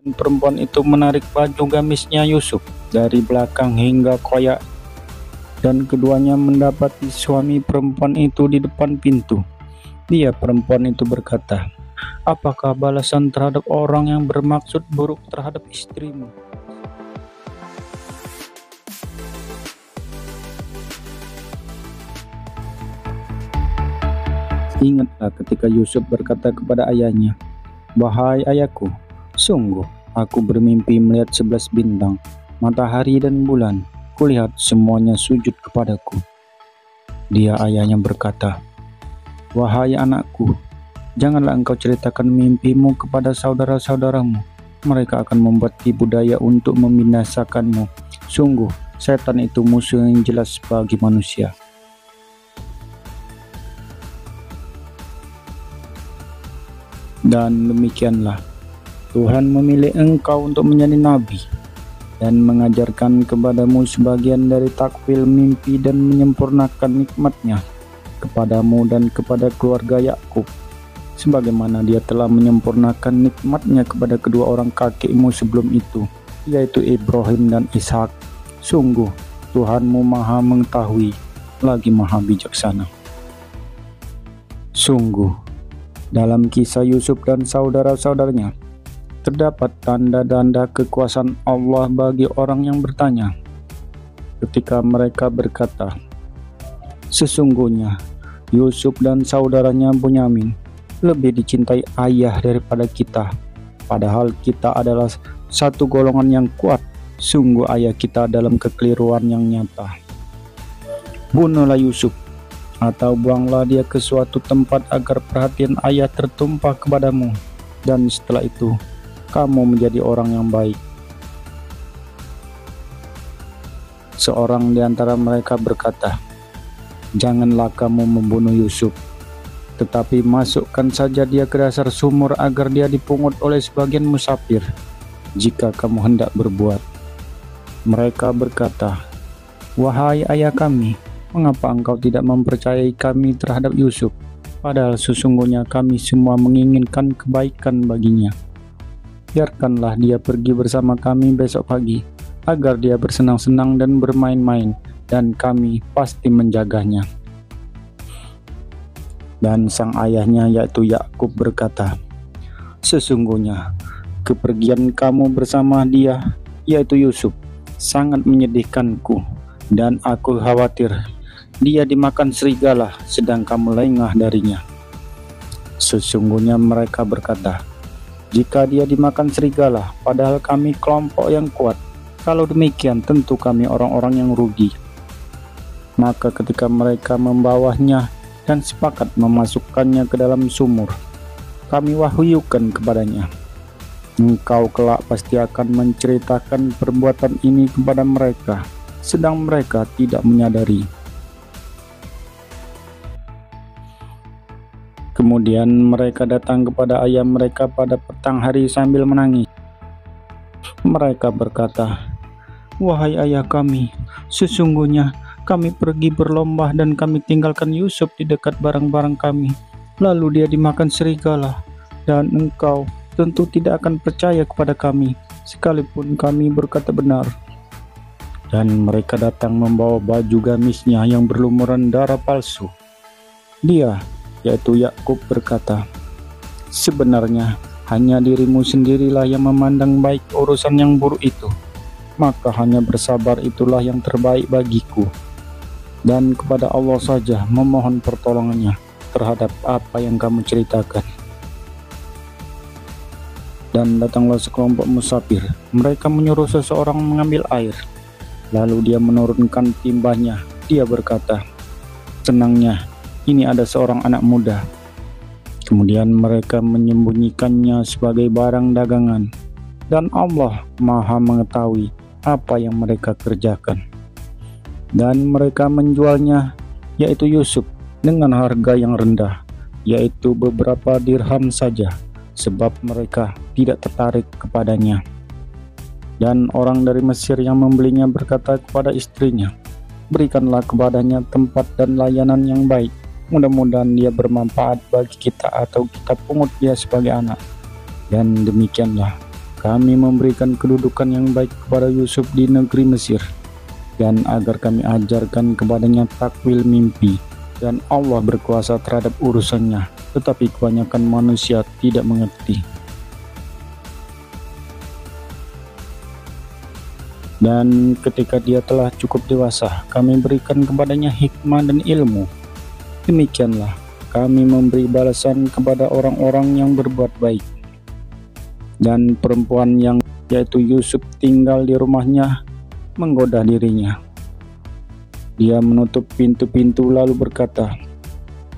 Perempuan itu menarik baju gamisnya Yusuf dari belakang hingga koyak, dan keduanya mendapati suami perempuan itu di depan pintu. Perempuan itu berkata, "Apakah balasan terhadap orang yang bermaksud buruk terhadap istrimu?" Ingatlah ketika Yusuf berkata kepada ayahnya, "Wahai ayahku, sungguh aku bermimpi melihat 11 bintang, matahari dan bulan. Kulihat semuanya sujud kepadaku." Ayahnya berkata, "Wahai anakku, janganlah engkau ceritakan mimpimu kepada saudara-saudaramu. Mereka akan membuat tipu daya untuk membinasakanmu. Sungguh, setan itu musuh yang jelas bagi manusia." Dan demikianlah Tuhan memilih engkau untuk menjadi nabi dan mengajarkan kepadamu sebagian dari takwil mimpi dan menyempurnakan nikmat-Nya kepadamu dan kepada keluarga Yakub, sebagaimana Dia telah menyempurnakan nikmat-Nya kepada kedua orang kakekmu sebelum itu, yaitu Ibrahim dan Ishak. Sungguh Tuhanmu Maha Mengetahui lagi Maha Bijaksana. Sungguh dalam kisah Yusuf dan saudara-saudaranya terdapat tanda-tanda kekuasaan Allah bagi orang yang bertanya. Ketika mereka berkata, "Sesungguhnya Yusuf dan saudaranya Bunyamin lebih dicintai ayah daripada kita, padahal kita adalah satu golongan yang kuat. Sungguh ayah kita dalam kekeliruan yang nyata. Bunuhlah Yusuf, atau buanglah dia ke suatu tempat agar perhatian ayah tertumpah kepadamu, dan setelah itu kamu menjadi orang yang baik." Seorang di antara mereka berkata, "Janganlah kamu membunuh Yusuf, tetapi masukkan saja dia ke dasar sumur agar dia dipungut oleh sebagian musafir, jika kamu hendak berbuat." Mereka berkata, "Wahai ayah kami, mengapa engkau tidak mempercayai kami terhadap Yusuf, padahal sesungguhnya kami semua menginginkan kebaikan baginya. Biarkanlah dia pergi bersama kami besok pagi, agar dia bersenang-senang dan bermain-main, dan kami pasti menjaganya." Dan sang ayahnya yaitu Yakub berkata, "Sesungguhnya kepergian kamu bersama dia, yaitu Yusuf, sangat menyedihkanku, dan aku khawatir dia dimakan serigala sedang kamu lengah darinya." Sesungguhnya mereka berkata, "Jika dia dimakan serigala, padahal kami kelompok yang kuat, kalau demikian tentu kami orang-orang yang rugi." Maka ketika mereka membawanya dan sepakat memasukkannya ke dalam sumur, kami wahyukan kepadanya, "Engkau kelak pasti akan menceritakan perbuatan ini kepada mereka," sedang mereka tidak menyadari. Kemudian mereka datang kepada ayah mereka pada petang hari sambil menangis. Mereka berkata, "Wahai ayah kami, sesungguhnya kami pergi berlomba dan kami tinggalkan Yusuf di dekat barang-barang kami. Lalu dia dimakan serigala, dan engkau tentu tidak akan percaya kepada kami, sekalipun kami berkata benar." Dan mereka datang membawa baju gamisnya yang berlumuran darah palsu. Yaitu Yakub berkata, "Sebenarnya hanya dirimu sendirilah yang memandang baik urusan yang buruk itu, maka hanya bersabar itulah yang terbaik bagiku, dan kepada Allah saja memohon pertolongannya terhadap apa yang kamu ceritakan." Dan datanglah sekelompok musafir, mereka menyuruh seseorang mengambil air, lalu dia menurunkan timbahnya. Dia berkata, "Tenangnya, ini ada seorang anak muda." Kemudian mereka menyembunyikannya sebagai barang dagangan, dan Allah Maha Mengetahui apa yang mereka kerjakan. Dan mereka menjualnya, yaitu Yusuf, dengan harga yang rendah, yaitu beberapa dirham saja, sebab mereka tidak tertarik kepadanya. Dan orang dari Mesir yang membelinya berkata kepada istrinya, "Berikanlah kepadanya tempat dan layanan yang baik. Mudah-mudahan dia bermanfaat bagi kita, atau kita pungut dia sebagai anak." Dan demikianlah kami memberikan kedudukan yang baik kepada Yusuf di negeri Mesir, dan agar kami ajarkan kepadanya takwil mimpi, dan Allah berkuasa terhadap urusannya, tetapi kebanyakan manusia tidak mengerti. Dan ketika dia telah cukup dewasa, kami berikan kepadanya hikmah dan ilmu. Demikianlah kami memberi balasan kepada orang-orang yang berbuat baik. Dan perempuan yang yaitu Yusuf tinggal di rumahnya menggoda dirinya. Dia menutup pintu-pintu lalu berkata,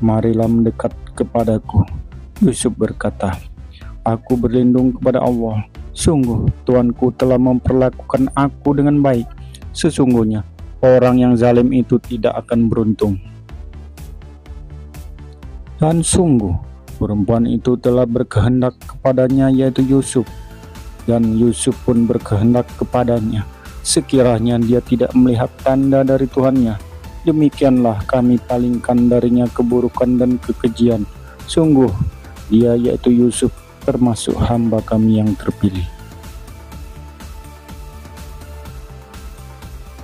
"Marilah mendekat kepadaku." Yusuf berkata, "Aku berlindung kepada Allah. Sungguh Tuanku telah memperlakukan aku dengan baik. Sesungguhnya orang yang zalim itu tidak akan beruntung." Dan sungguh perempuan itu telah berkehendak kepadanya, yaitu Yusuf. Dan Yusuf pun berkehendak kepadanya, sekiranya dia tidak melihat tanda dari Tuhannya. Demikianlah kami palingkan darinya keburukan dan kekejian. Sungguh dia, yaitu Yusuf, termasuk hamba kami yang terpilih.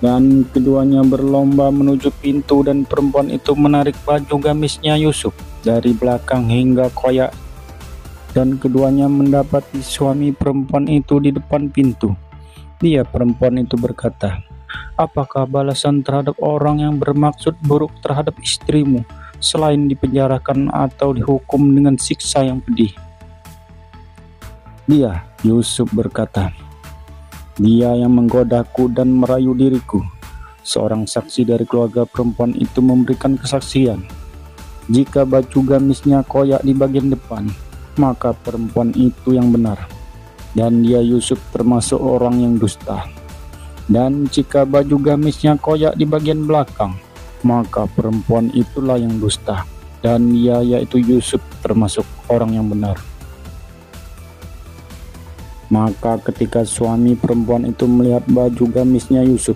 Dan keduanya berlomba menuju pintu, dan perempuan itu menarik baju gamisnya Yusuf dari belakang hingga koyak. Dan keduanya mendapati suami perempuan itu di depan pintu. Dia, perempuan itu, berkata, "Apakah balasan terhadap orang yang bermaksud buruk terhadap istrimu, selain dipenjarakan atau dihukum dengan siksa yang pedih?" Dia, Yusuf, berkata, "Dia yang menggodaku dan merayu diriku." Seorang saksi dari keluarga perempuan itu memberikan kesaksian, "Jika baju gamisnya koyak di bagian depan, maka perempuan itu yang benar, dan dia, Yusuf, termasuk orang yang dusta. Dan jika baju gamisnya koyak di bagian belakang, maka perempuan itulah yang dusta, dan dia, yaitu Yusuf, termasuk orang yang benar." Maka ketika suami perempuan itu melihat baju gamisnya Yusuf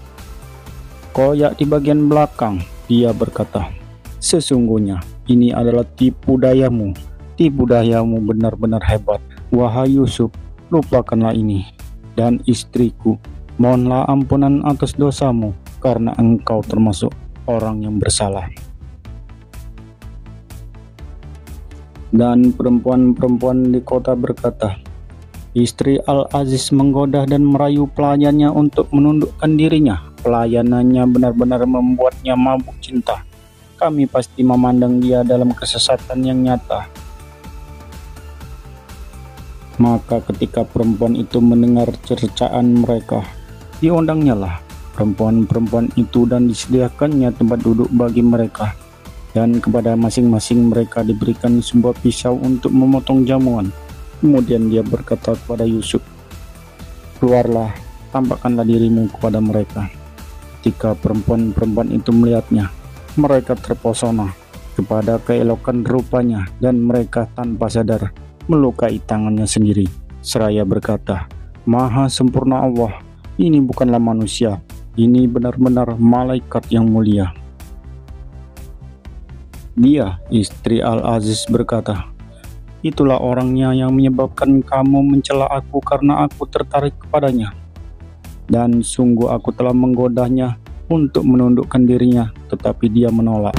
koyak di bagian belakang, dia berkata, "Sesungguhnya ini adalah tipu dayamu. Tipu dayamu benar-benar hebat. Wahai Yusuf, lupakanlah ini. Dan istriku, mohonlah ampunan atas dosamu, karena engkau termasuk orang yang bersalah." Dan perempuan-perempuan di kota berkata, "Istri Al-Aziz menggoda dan merayu pelayannya untuk menundukkan dirinya. Pelayanannya benar-benar membuatnya mabuk cinta. Kami pasti memandang dia dalam kesesatan yang nyata." Maka ketika perempuan itu mendengar cercaan mereka, diundangnya lah perempuan-perempuan itu dan disediakannya tempat duduk bagi mereka. Dan kepada masing-masing mereka diberikan sebuah pisau untuk memotong jamuan. Kemudian dia berkata kepada Yusuf, "Keluarlah, tampakkanlah dirimu kepada mereka." Ketika perempuan-perempuan itu melihatnya, mereka terpesona kepada keelokan rupanya, dan mereka tanpa sadar melukai tangannya sendiri, seraya berkata, "Maha sempurna Allah, ini bukanlah manusia, ini benar-benar malaikat yang mulia." Dia, istri Al-Aziz, berkata, "Itulah orangnya yang menyebabkan kamu mencela aku karena aku tertarik kepadanya. Dan sungguh aku telah menggodanya untuk menundukkan dirinya, tetapi dia menolak."